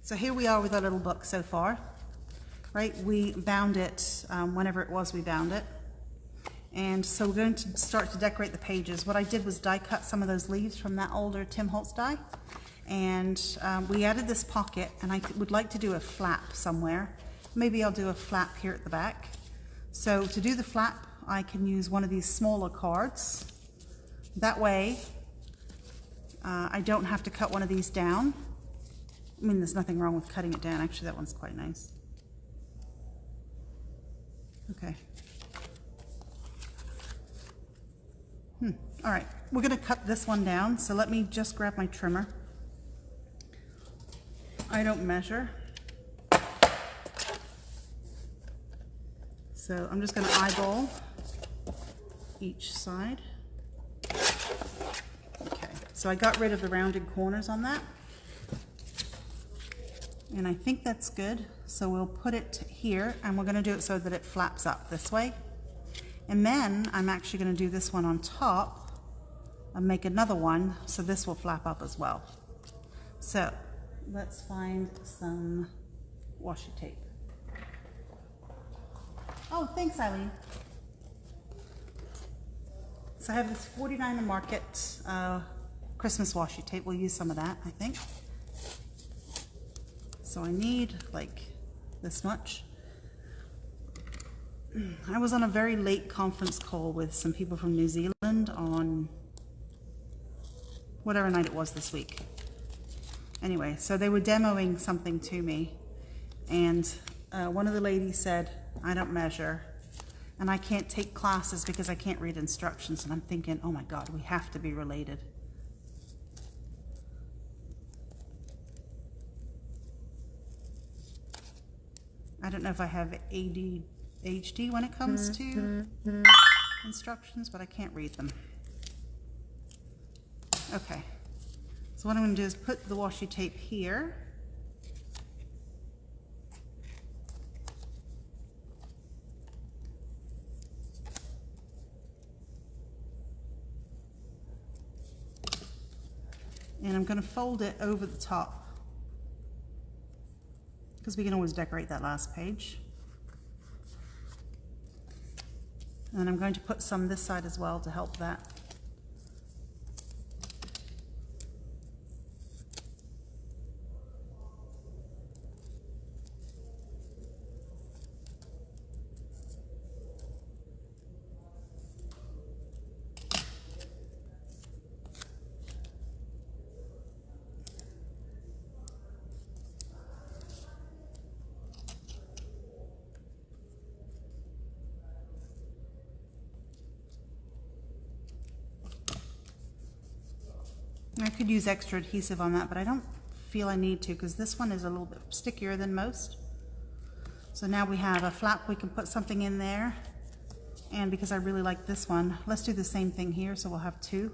So here we are with our little book so far, right? We bound it whenever it was we bound it. And so we're going to start to decorate the pages. What I did was die cut some of those leaves from that older Tim Holtz die. And we added this pocket, and I would like to do a flap somewhere. Maybe I'll do a flap here at the back. So to do the flap, I can use one of these smaller cards. That way, I don't have to cut one of these down. I mean, there's nothing wrong with cutting it down. Actually, that one's quite nice. Okay. All right, we're going to cut this one down. So let me just grab my trimmer. I don't measure. So I'm just going to eyeball each side. Okay, so I got rid of the rounded corners on that. And I think that's good. So we'll put it here, and we're going to do it so that it flaps up this way. And then I'm actually going to do this one on top and make another one, so this will flap up as well. So let's find some washi tape. Oh, thanks, Eileen. So I have this 49 The Market Christmas washi tape. We'll use some of that, I think. So I need like this much. I was on a very late conference call with some people from New Zealand on whatever night it was this week. Anyway, so they were demoing something to me, and one of the ladies said, I don't measure, and I can't take classes because I can't read instructions. And I'm thinking, oh my God, we have to be related. I don't know if I have ADHD when it comes to instructions, but I can't read them. Okay, so what I'm going to do is put the washi tape here. And I'm going to fold it over the top, because we can always decorate that last page. And I'm going to put some this side as well to help that. I could use extra adhesive on that, but I don't feel I need to, because this one is a little bit stickier than most. So now we have a flap, we can put something in there. And because I really like this one, let's do the same thing here, so we'll have two.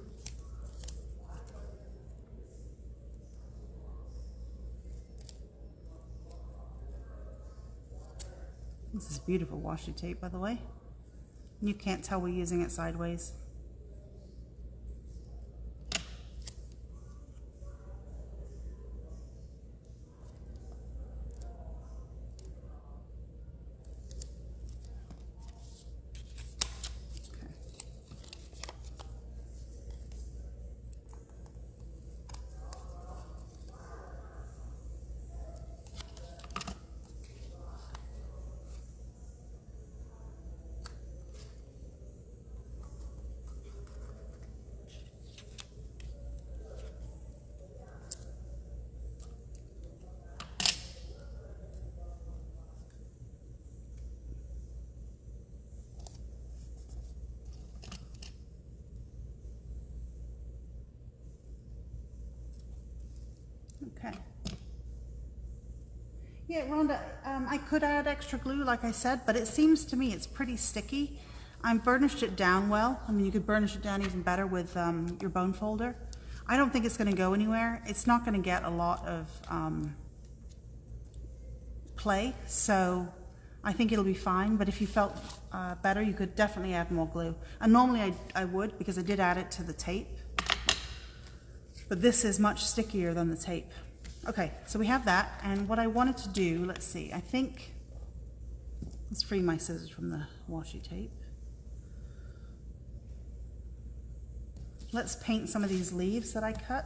This is beautiful washi tape, by the way. You can't tell we're using it sideways. Okay. Yeah, Rhonda, I could add extra glue, like I said, but it seems to me it's pretty sticky. I burnished it down well. I mean, you could burnish it down even better with your bone folder. I don't think it's going to go anywhere. It's not going to get a lot of play, so I think it'll be fine. But if you felt better, you could definitely add more glue. And normally I would, because I did add it to the tape. But this is much stickier than the tape. Okay, so we have that, and what I wanted to do, let's see, I think, let's free my scissors from the washi tape. Let's paint some of these leaves that I cut,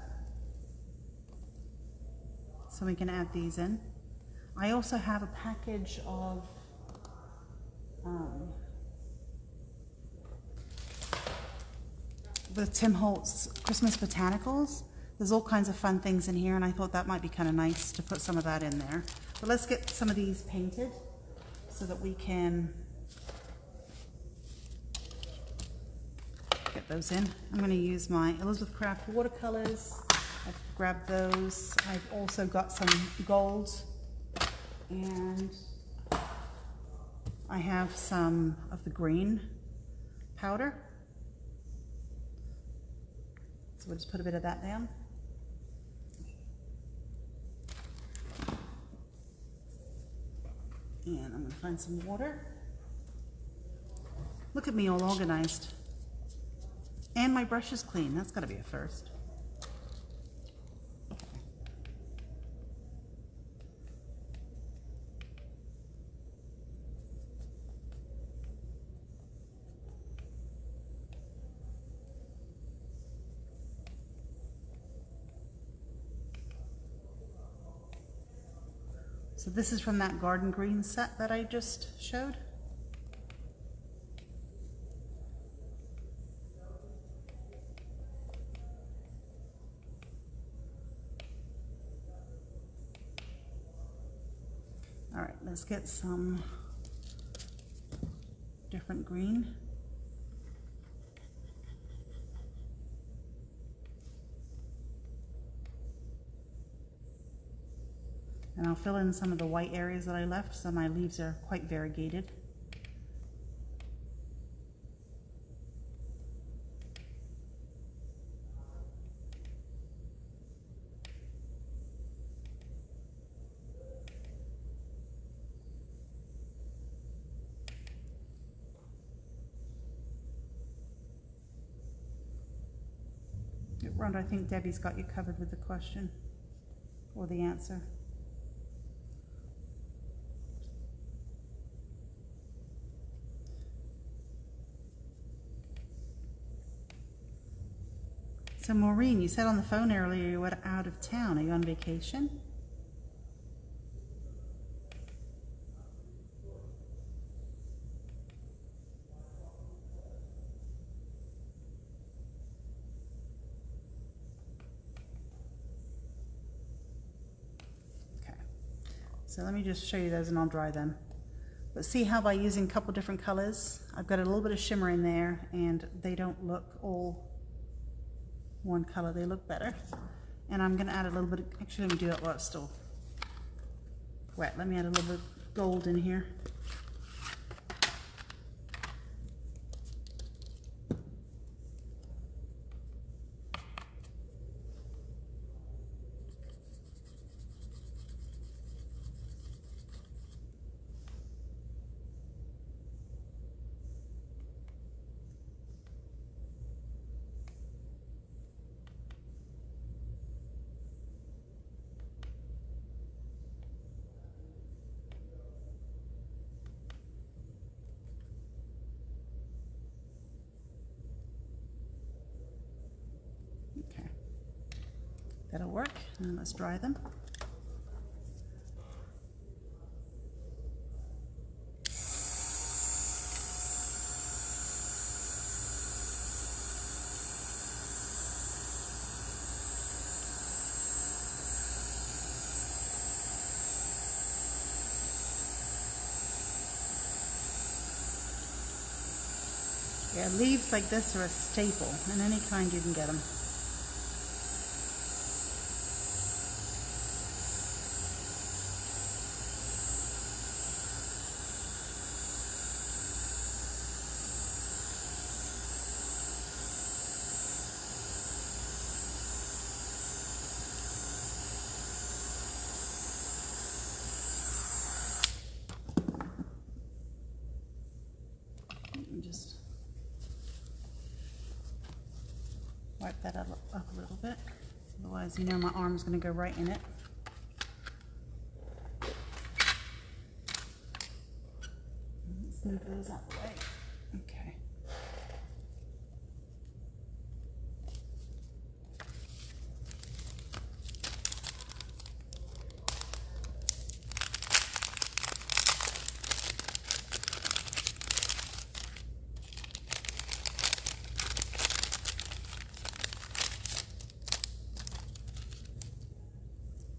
so we can add these in. I also have a package of the Tim Holtz Christmas Botanicals. There's all kinds of fun things in here, and I thought that might be kind of nice to put some of that in there. But let's get some of these painted so that we can get those in. I'm going to use my Elizabeth Craft watercolors. I've grabbed those. I've also got some gold, and I have some of the green powder. So we'll just put a bit of that down. And I'm going to find some water. Look at me, all organized. And my brush is clean. That's got to be a first. So this is from that garden green set that I just showed. All right, let's get some different green. And I'll fill in some of the white areas that I left, so my leaves are quite variegated. Rhonda, I think Debbie's got you covered with the question or the answer. So Maureen, you said on the phone earlier you were out of town. Are you on vacation? Okay. So let me just show you those and I'll dry them. But see how by using a couple different colors, I've got a little bit of shimmer in there and they don't look all one color, they look better. And I'm going to add a little bit of, actually let me do that while it's still wet. Let me add a little bit of gold in here. Okay, that'll work. And let's dry them. Yeah, leaves like this are a staple in any kind you can get them. Just wipe that up a little bit, otherwise you know my arm's going to go right in it. move those out the way. Okay.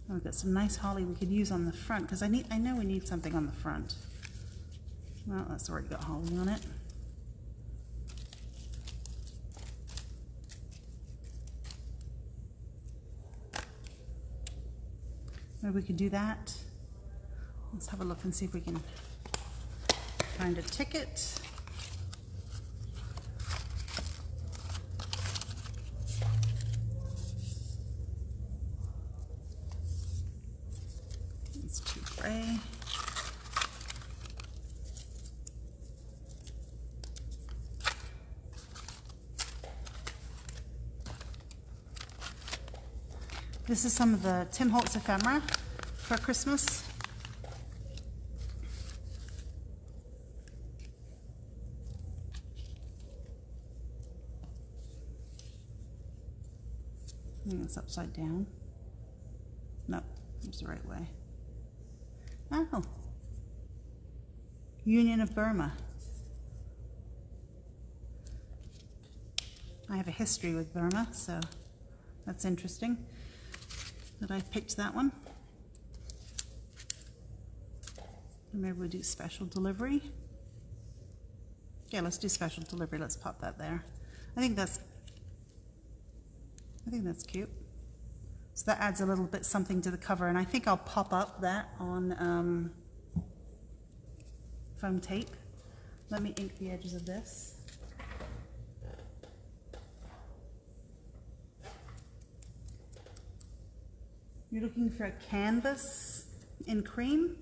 We've got some nice holly we could use on the front because I know we need something on the front. Well, that's already got holly on it. Maybe we could do that. Let's have a look and see if we can find a ticket. It's too gray. This is some of the Tim Holtz ephemera for Christmas. I think it's upside down. No, it's the right way. Oh, Union of Burma. I have a history with Burma, so that's interesting that I picked that one. Maybe we'll do special delivery. Yeah, let's do special delivery. Let's pop that there. I think that's cute. So that adds a little bit something to the cover, and I think I'll pop up that on foam tape. Let me ink the edges of this. You're looking for a canvas in cream.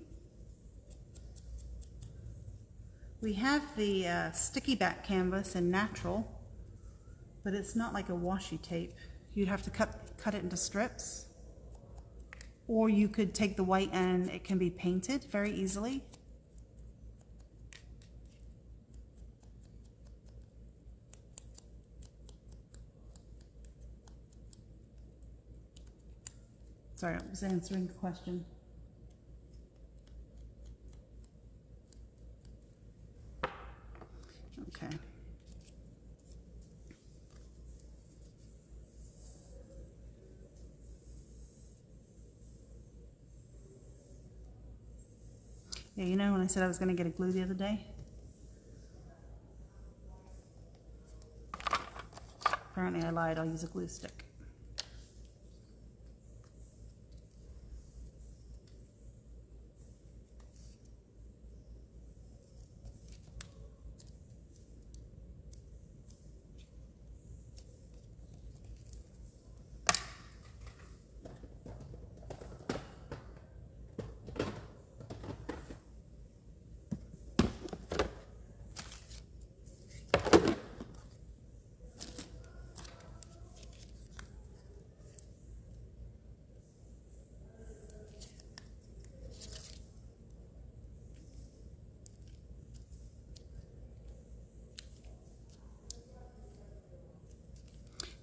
We have the sticky back canvas in natural, but it's not like a washi tape. You'd have to cut it into strips, or you could take the white and it can be painted very easily. Sorry, I was answering the question. Okay. Yeah, you know when I said I was going to get a glue the other day? Apparently I lied, I'll use a glue stick.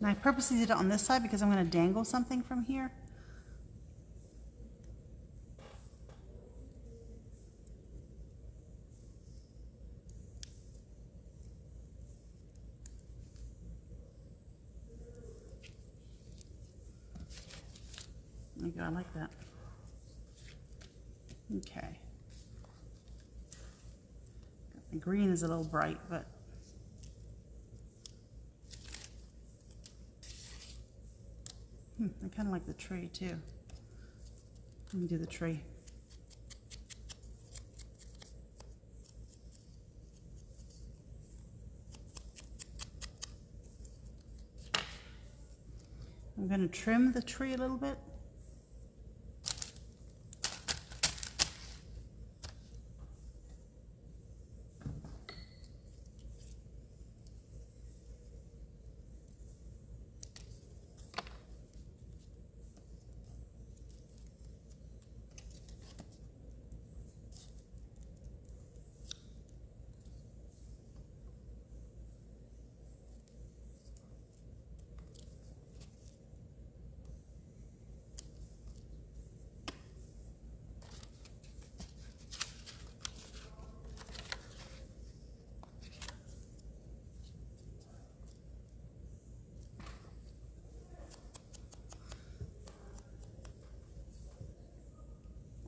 And I purposely did it on this side because I'm going to dangle something from here. There you go, I like that. Okay. The green is a little bright, but I kind of like the tree too. Let me do the tree. I'm going to trim the tree a little bit.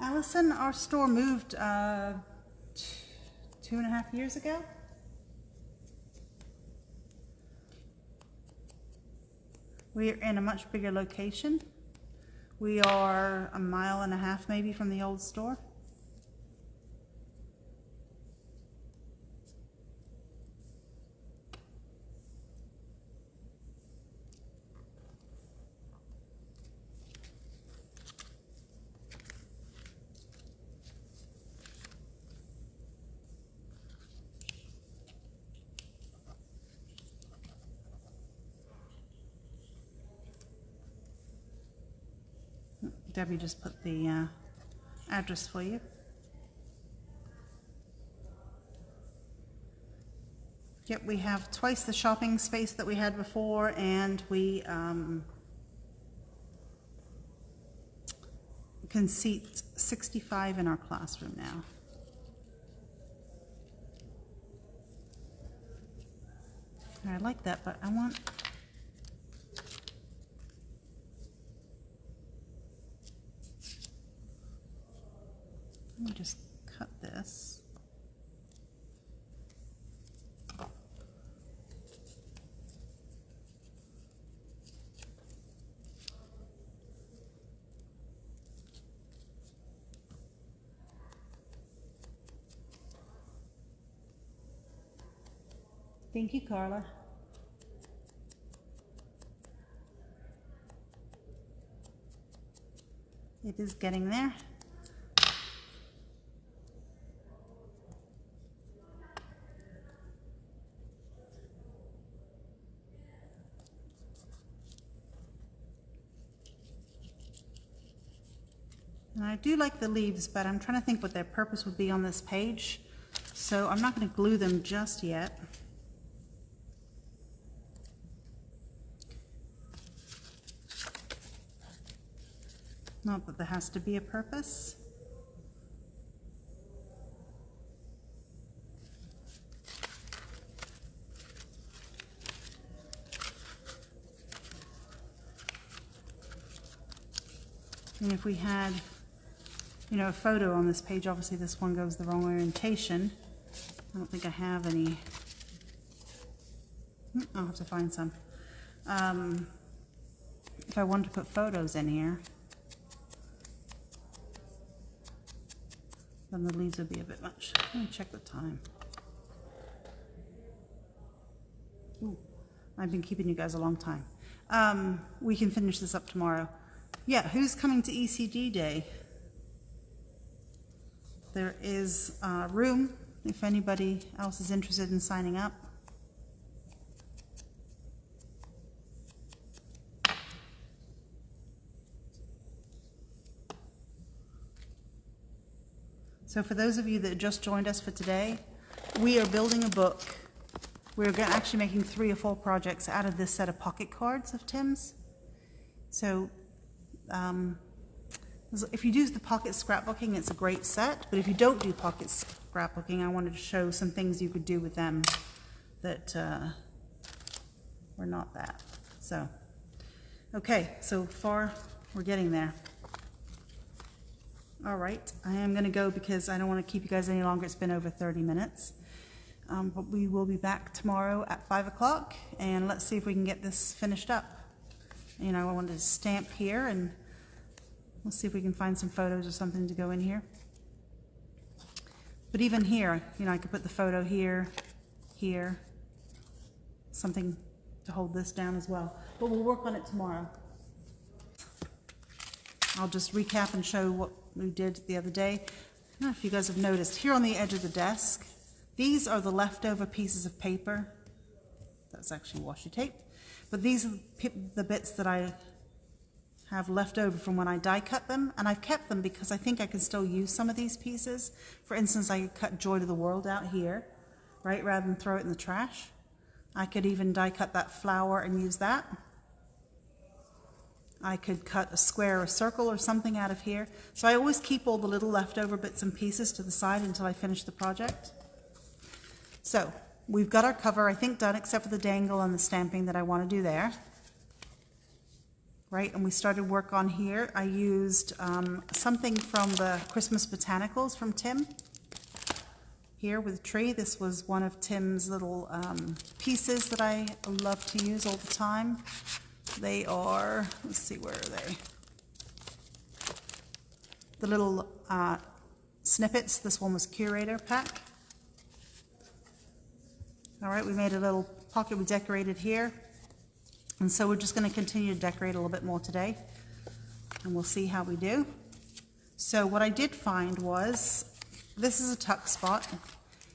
Allison, our store moved 2.5 years ago. We're in a much bigger location. We are 1.5 miles maybe from the old store. Debbie just put the address for you. Yep, we have twice the shopping space that we had before, and we can seat 65 in our classroom now. I like that, but I want... Let me just cut this. Thank you, Carla. It is getting there. And I do like the leaves, but I'm trying to think what their purpose would be on this page. So I'm not going to glue them just yet. Not that there has to be a purpose. And if we had, you know, a photo on this page, obviously this one goes the wrong orientation. I don't think I have any. I'll have to find some. If I wanted to put photos in here, then the leaves would be a bit much. Let me check the time. Ooh, I've been keeping you guys a long time. We can finish this up tomorrow. Yeah, who's coming to ECD Day? There is room if anybody else is interested in signing up. So for those of you that just joined us for today, we are building a book. We're actually making 3 or 4 projects out of this set of pocket cards of Tim's. So if you do the pocket scrapbooking, it's a great set, but if you don't do pocket scrapbooking, I wanted to show some things you could do with them that were not that. So, okay, so far we're getting there. All right, I am going to go because I don't want to keep you guys any longer. It's been over 30 minutes. But we will be back tomorrow at 5 o'clock, and let's see if we can get this finished up. You know, I wanted to stamp here, and we'll see if we can find some photos or something to go in here. But even here, you know, I could put the photo here, here, something to hold this down as well. But we'll work on it tomorrow. I'll just recap and show what we did the other day. I don't know if you guys have noticed, here on the edge of the desk, these are the leftover pieces of paper. That's actually washi tape. But these are the bits that I have left over from when I die cut them, and I've kept them because I think I can still use some of these pieces. For instance, I could cut Joy to the World out here, right, rather than throw it in the trash. I could even die cut that flower and use that. I could cut a square or a circle or something out of here. So I always keep all the little leftover bits and pieces to the side until I finish the project. So we've got our cover, I think, done, except for the dangle and the stamping that I want to do there. right? And we started work on here. I used something from the Christmas Botanicals from Tim. Here with a tree. This was one of Tim's little pieces that I love to use all the time. They are, let's see, where are they? The little snippets. This one was Curator pack. All right, we made a little pocket we decorated here. And so we're just going to continue to decorate a little bit more today. And we'll see how we do. So what I did find was, this is a tuck spot.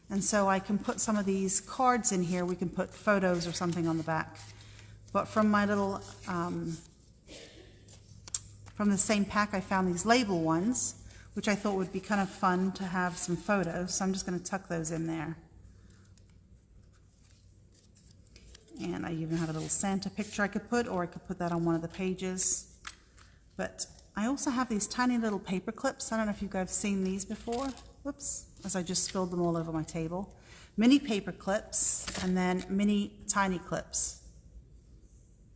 And so I can put some of these cards in here. We can put photos or something on the back. But from my little, from the same pack, I found these label ones, which I thought would be kind of fun to have some photos. So I'm just going to tuck those in there. And I even have a little Santa picture I could put, or I could put that on one of the pages. But I also have these tiny little paper clips. I don't know if you guys have seen these before. Whoops, as I just spilled them all over my table. Mini paper clips, and then mini tiny clips.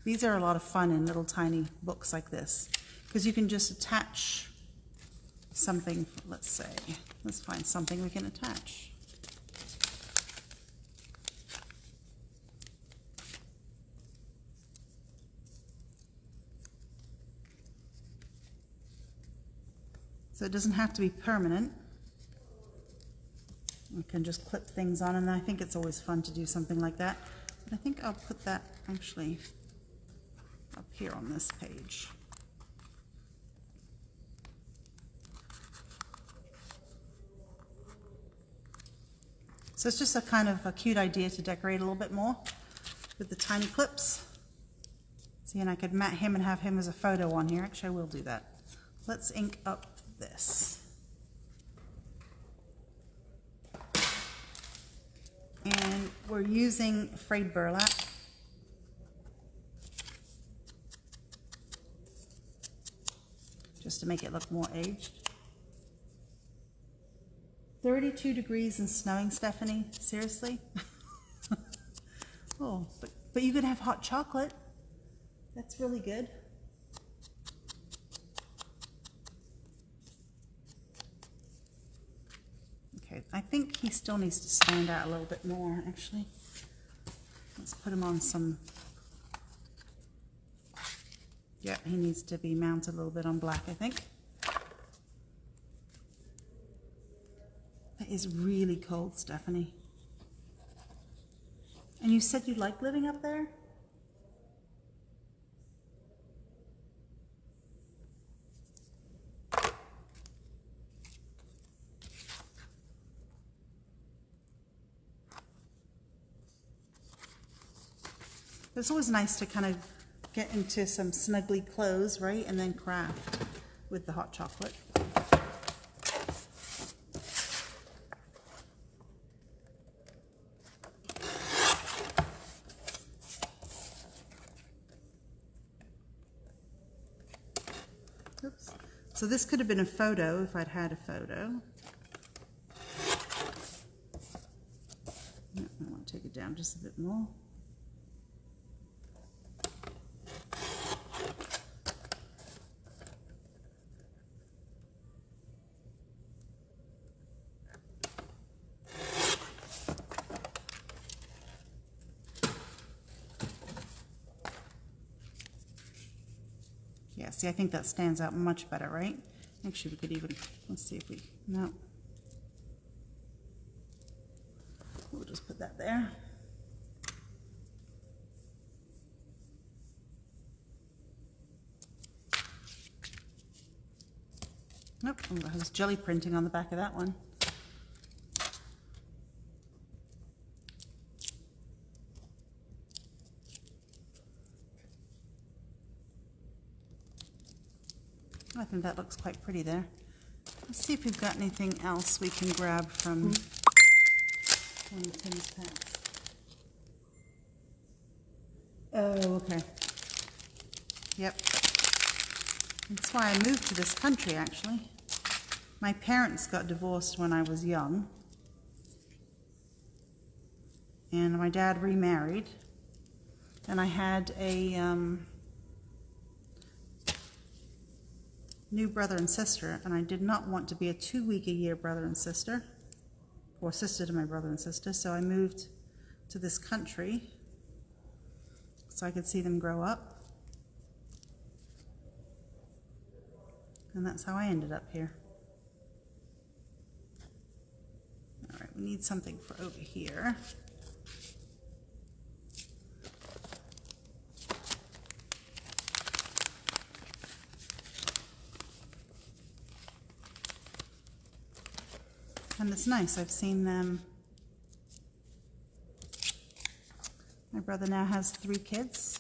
These are a lot of fun in little tiny books like this, because you can just attach something. Let's say, let's find something we can attach. So it doesn't have to be permanent. You can just clip things on, and I think it's always fun to do something like that. But I think I'll put that actually up here on this page. So it's just a kind of a cute idea to decorate a little bit more with the tiny clips. See, and I could mat him and have him as a photo on here. Actually, I will do that. Let's ink up this. And we're using frayed burlap. Just to make it look more aged. 32 degrees and snowing, Stephanie? Seriously? Oh, but you could have hot chocolate. That's really good. Okay, I think he still needs to stand out a little bit more, actually. Let's put him on some... Yeah, he needs to be mounted a little bit on black, I think. It is really cold, Stephanie. And you said you like living up there? It's always nice to kind of get into some snuggly clothes, right? And then craft with the hot chocolate. Oops. So this could have been a photo if I'd had a photo. I want to take it down just a bit more. Yeah, see, I think that stands out much better, right? Actually, we could even, let's see if we, no. We'll just put that there. Nope, there's jelly printing on the back of that one. I think that looks quite pretty there. Let's see if we've got anything else we can grab from one of Tim's packs. Oh, okay. Yep. That's why I moved to this country, actually. My parents got divorced when I was young. And my dad remarried. And I had a new brother and sister, and I did not want to be a 2-week-a-year brother and sister, or sister to my brother and sister, so I moved to this country so I could see them grow up. And that's how I ended up here. All right, we need something for over here. And it's nice, I've seen them. My brother now has 3 kids.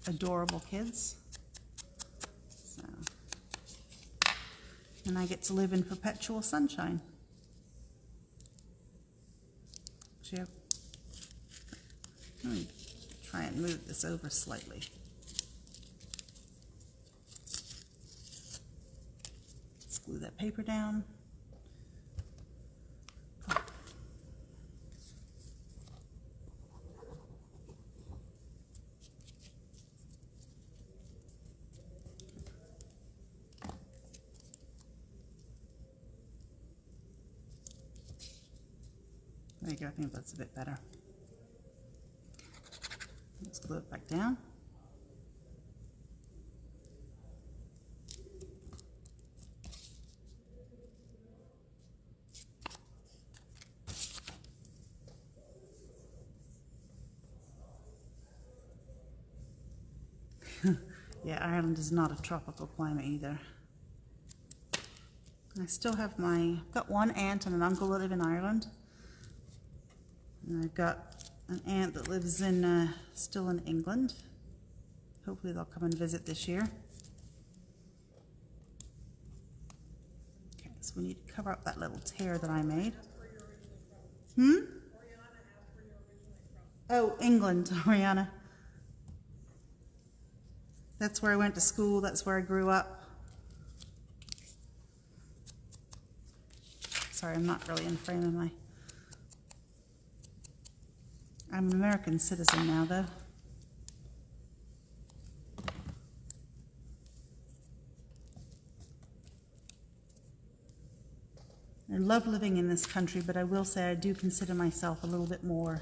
Adorable kids. So, and I get to live in perpetual sunshine. Actually, let me try and move this over slightly. Glue that paper down. There you go, I think that's a bit better. Let's glue it back down. Yeah, Ireland is not a tropical climate either. I still have I've got one aunt and an uncle that live in Ireland. And I've got an aunt that lives in, still in England. Hopefully they'll come and visit this year. Okay, so we need to cover up that little tear that I made. Oh, England, Oriana. That's where I went to school, that's where I grew up. Sorry, I'm not really in frame, am I? I'm an American citizen now, though. I love living in this country, but I will say I do consider myself a little bit more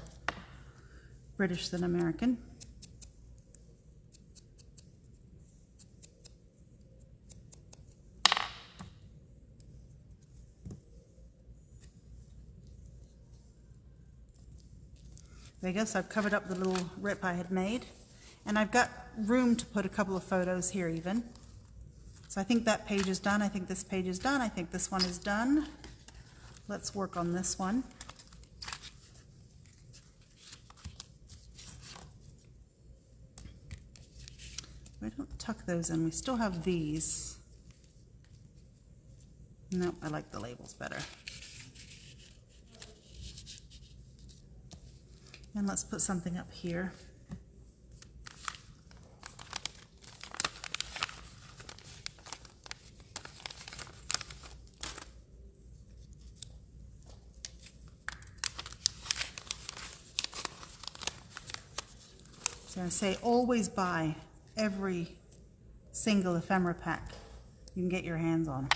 British than American. There you go, so I've covered up the little rip I had made. And I've got room to put a couple of photos here even. So I think that page is done, I think this page is done, I think this one is done. Let's work on this one. I don't tuck those in, we still have these. Nope, I like the labels better. And let's put something up here. So I say always buy every single ephemera pack you can get your hands on.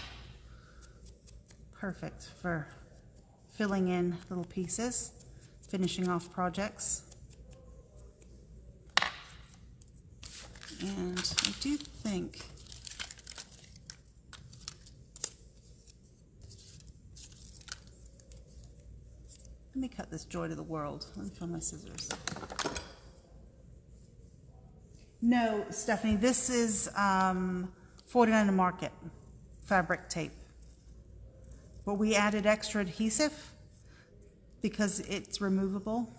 Perfect for filling in little pieces, finishing off projects. And I do think let me cut this Joy to the World. Let me find my scissors. No, Stephanie, this is 49 to Market fabric tape. But we added extra adhesive because it's removable.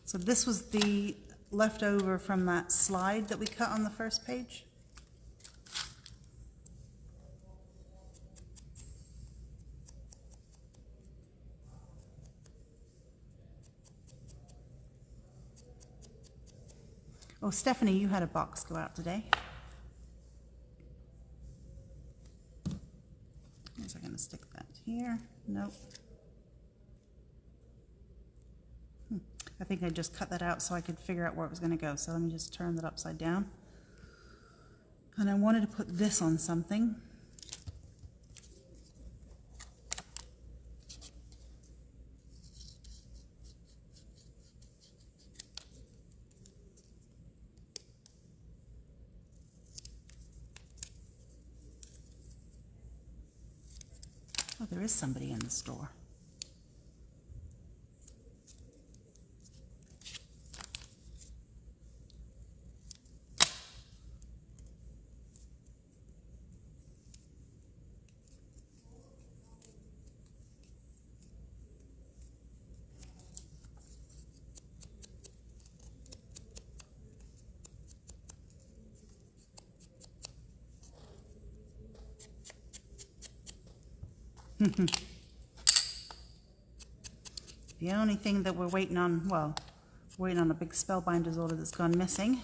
So this was the leftover from that slide that we cut on the first page. Oh, Stephanie, you had a box go out today. Where's I going to stick that? here. Nope. I think I just cut that out so I could figure out where it was going to go. So let me just turn that upside down. And I wanted to put this on something. Oh, there is somebody in the store. The only thing that we're waiting on, well, waiting on a big Spellbinders order that's gone missing.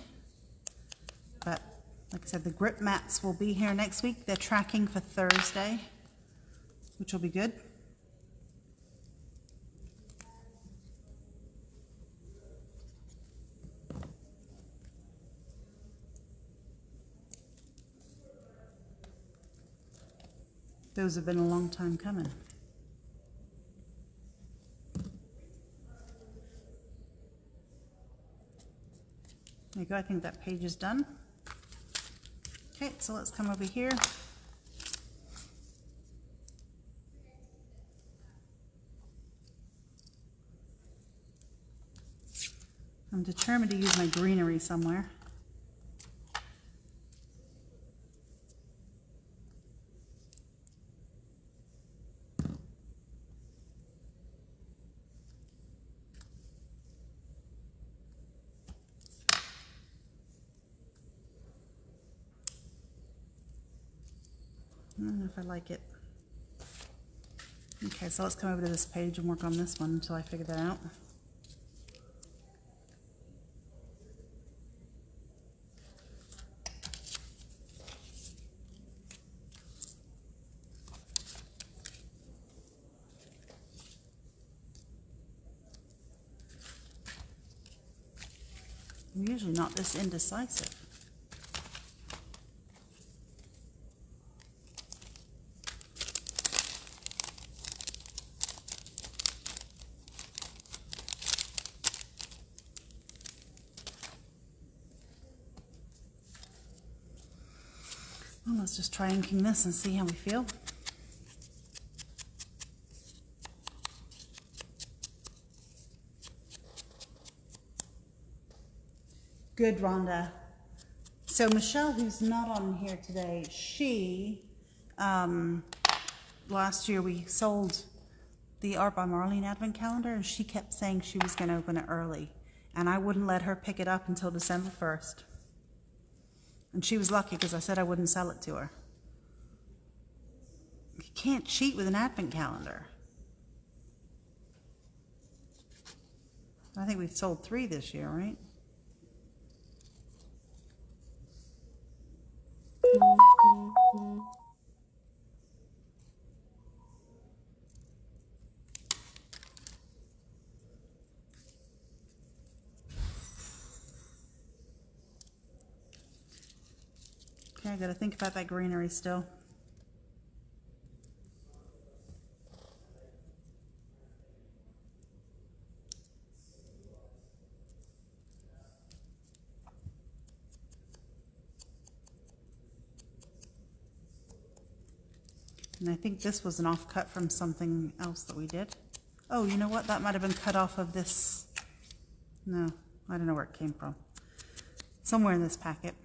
But like I said, the grip mats will be here next week. They're tracking for Thursday, which will be good. Those have been a long time coming. There you go, I think that page is done. Okay, so let's come over here. I'm determined to use my greenery somewhere. I don't know if I like it. Okay, so let's come over to this page and work on this one until I figure that out. I'm usually not this indecisive. Well, let's just try inking this and see how we feel. Good, Rhonda. So Michelle, who's not on here today, she, last year we sold the Art by Marlene Advent Calendar, and she kept saying she was going to open it early, and I wouldn't let her pick it up until December 1st. And she was lucky because I said I wouldn't sell it to her. You can't cheat with an Advent calendar. I think we've sold 3 this year, right? Okay, I gotta think about that greenery still. And I think this was an offcut from something else that we did. Oh, you know what? That might have been cut off of this. No, I don't know where it came from. Somewhere in this packet.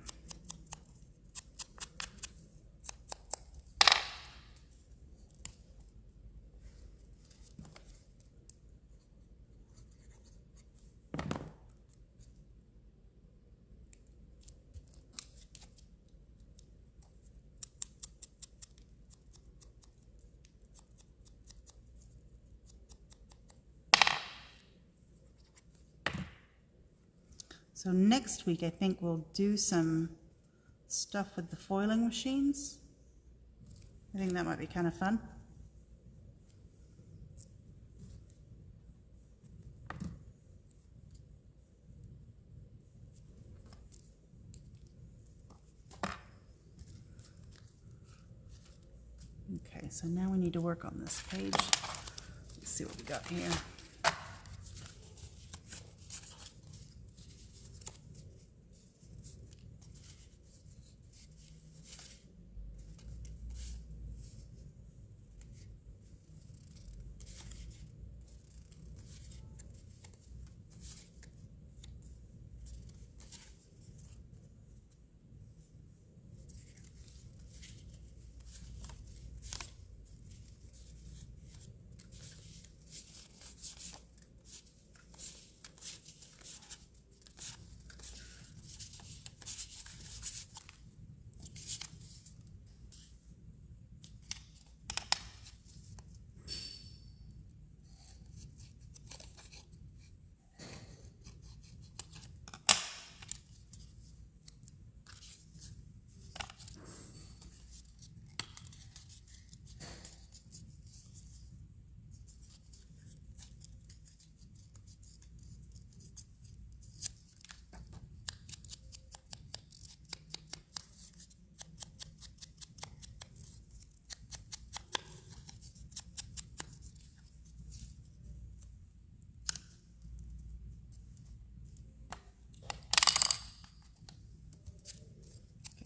So next week, I think we'll do some stuff with the foiling machines. I think that might be kind of fun. so now we need to work on this page. Let's see what we got here.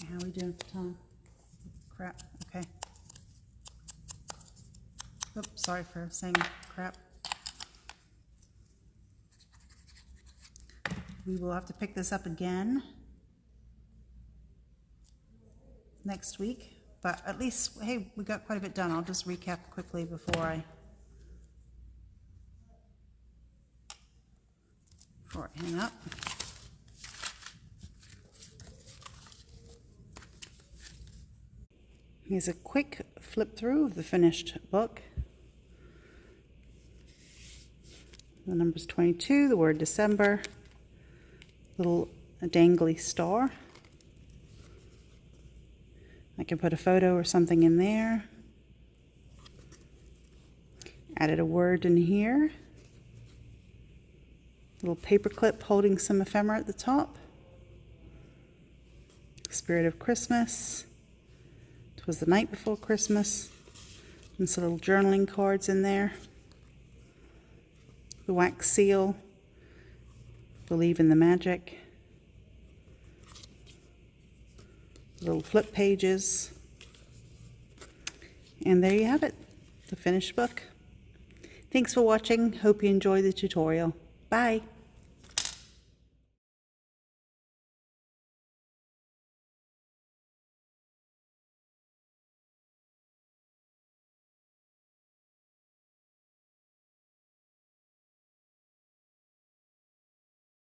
How are we doing for time? Crap, okay. Oops, sorry for saying crap. We will have to pick this up again next week, but at least, hey, we got quite a bit done. I'll just recap quickly before I hang up. Here's a quick flip through of the finished book. The number's 22, the word December, little dangly star. I can put a photo or something in there. Added a word in here. Little paper clip holding some ephemera at the top. Spirit of Christmas. Was the night before Christmas, and some little journaling cards in there. The wax seal, believe in the magic. Little flip pages. And there you have it, the finished book. Thanks for watching. Hope you enjoy the tutorial. Bye.